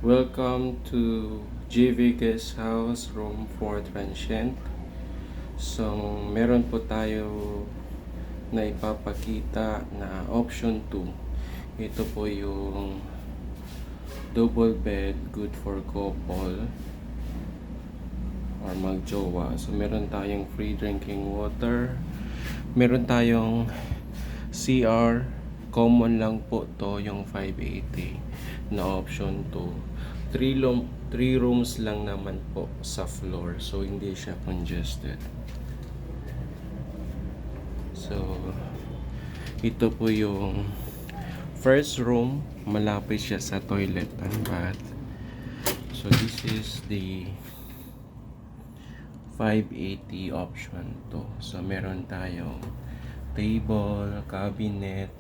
Welcome to JV Guest House Room for Transient. So, meron po tayo na ipapakita na option 2. Ito po yung double bed, good for couple or magjowa. So, meron tayong free drinking water. Meron tayong CR. Common lang po to yung 580 na option 2. 3 rooms lang naman po sa floor, so hindi siya congested. So ito po yung first room, malapit siya sa toilet and bath. So this is the 580 option to. So meron tayong table, cabinet,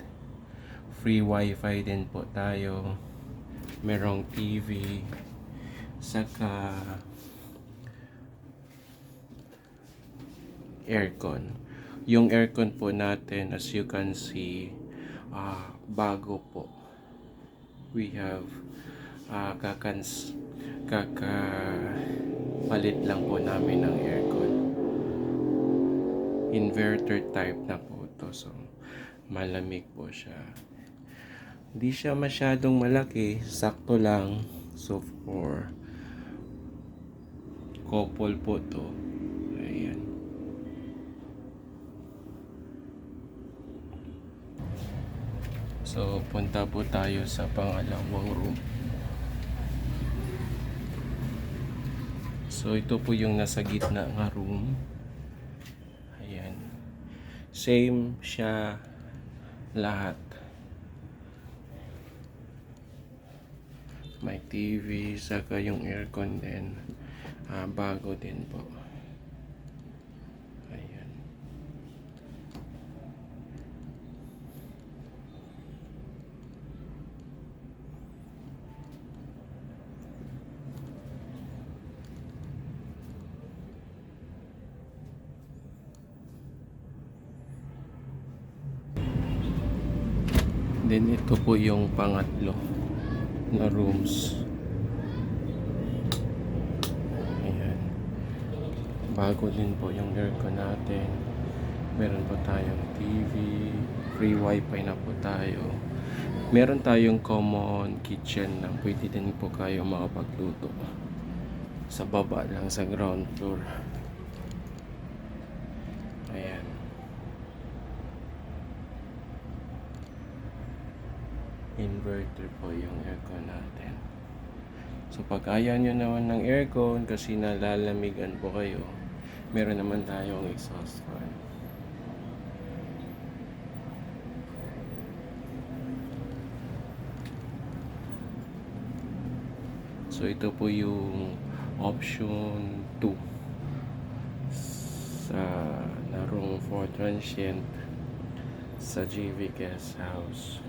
free wifi din po tayo, merong TV, saka aircon. Yung aircon po natin, as you can see, bago po. We have kakapalit lang po namin ng aircon. Inverter type na po to, so malamig po siya. Hindi siya masyadong malaki, sakto lang. So for couple po to. Ayan. So punta po tayo sa pangalawang room. So ito po yung nasa gitna nga room. Ayan. Same siya lahat. May TV, saka yung aircon din. Bago din po. Ayan. Then ito po yung pangatlo na rooms. Ayan. Bago din po yung aircon natin. Meron po tayong TV, free wifi na po tayo. Meron tayong common kitchen na pwede din po kayo makapagluto. Sa baba lang, sa ground floor. Ayan. Inverter po yung aircon natin. So pag ayaw nyo naman ng aircon kasi nalalamigan po kayo, meron naman tayong exhaust fan. So ito po yung option 2 sa na room for transient sa JV Guest House.